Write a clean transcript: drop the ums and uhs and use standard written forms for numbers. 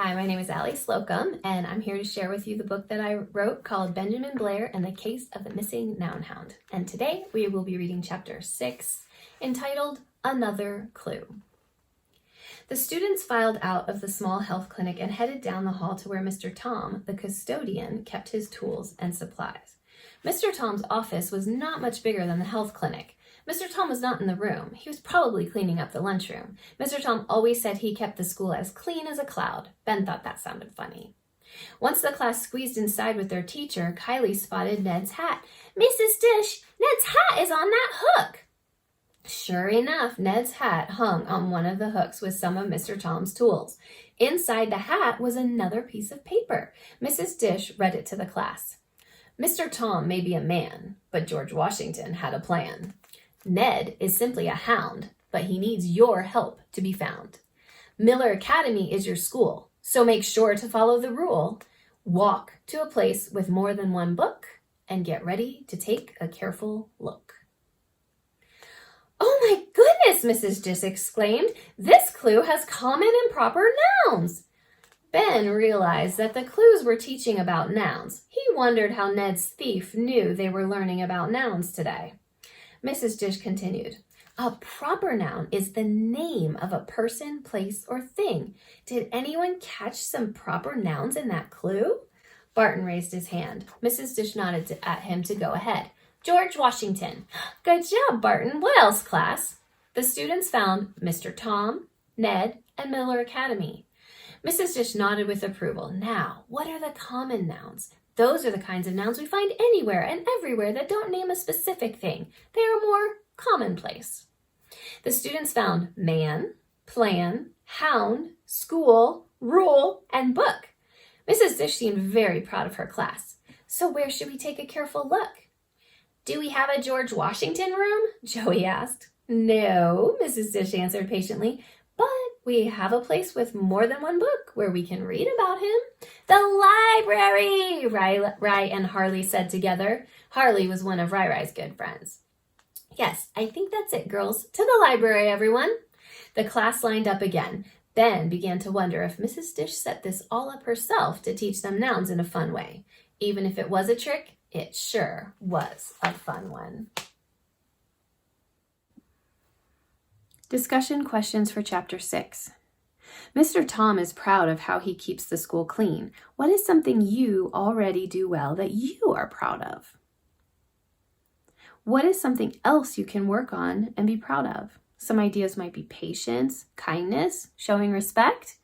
Hi, my name is Allie Slocum, and I'm here to share with you the book that I wrote called Benjamin Blair and the Case of the Missing Noun Hound. And today we will be reading chapter 6, entitled Another Clue. The students filed out of the small health clinic and headed down the hall to where Mr. Tom, the custodian, kept his tools and supplies. Mr. Tom's office was not much bigger than the health clinic. Mr. Tom was not in the room. He was probably cleaning up the lunchroom. Mr. Tom always said he kept the school as clean as a cloud. Ben thought that sounded funny. Once the class squeezed inside with their teacher, Kylie spotted Ned's hat. "Mrs. Dish, Ned's hat is on that hook." Sure enough, Ned's hat hung on one of the hooks with some of Mr. Tom's tools. Inside the hat was another piece of paper. Mrs. Dish read it to the class. "Mr. Tom may be a man, but George Washington had a plan. Ned is simply a hound, but he needs your help to be found. Miller Academy is your school, so make sure to follow the rule. Walk to a place with more than one book and get ready to take a careful look." "Oh my goodness," Mrs. Dish exclaimed. "This clue has common and proper nouns." Ben realized that the clues were teaching about nouns. He wondered how Ned's thief knew they were learning about nouns today. Mrs. Dish continued, "A proper noun is the name of a person, place, or thing. Did anyone catch some proper nouns in that clue?" Barton raised his hand. Mrs. Dish nodded at him to go ahead. "George Washington." "Good job, Barton. What else, class?" The students found Mr. Tom, Ned, and Miller Academy. Mrs. Dish nodded with approval. "Now, what are the common nouns? Those are the kinds of nouns we find anywhere and everywhere that don't name a specific thing. They are more commonplace." The students found man, plan, hound, school, rule, and book. Mrs. Dish seemed very proud of her class. "So where should we take a careful look?" "Do we have a George Washington room?" Joey asked. "No," Mrs. Dish answered patiently, "but we have a place with more than one book where we can read about him." "The library," Rai and Harley said together. Harley was one of Rai's good friends. "Yes, I think that's it, girls. To the library, everyone." The class lined up again. Ben began to wonder if Mrs. Dish set this all up herself to teach them nouns in a fun way. Even if it was a trick, it sure was a fun one. Discussion questions for Chapter 6. Mr. Tom is proud of how he keeps the school clean. What is something you already do well that you are proud of? What is something else you can work on and be proud of? Some ideas might be patience, kindness, showing respect.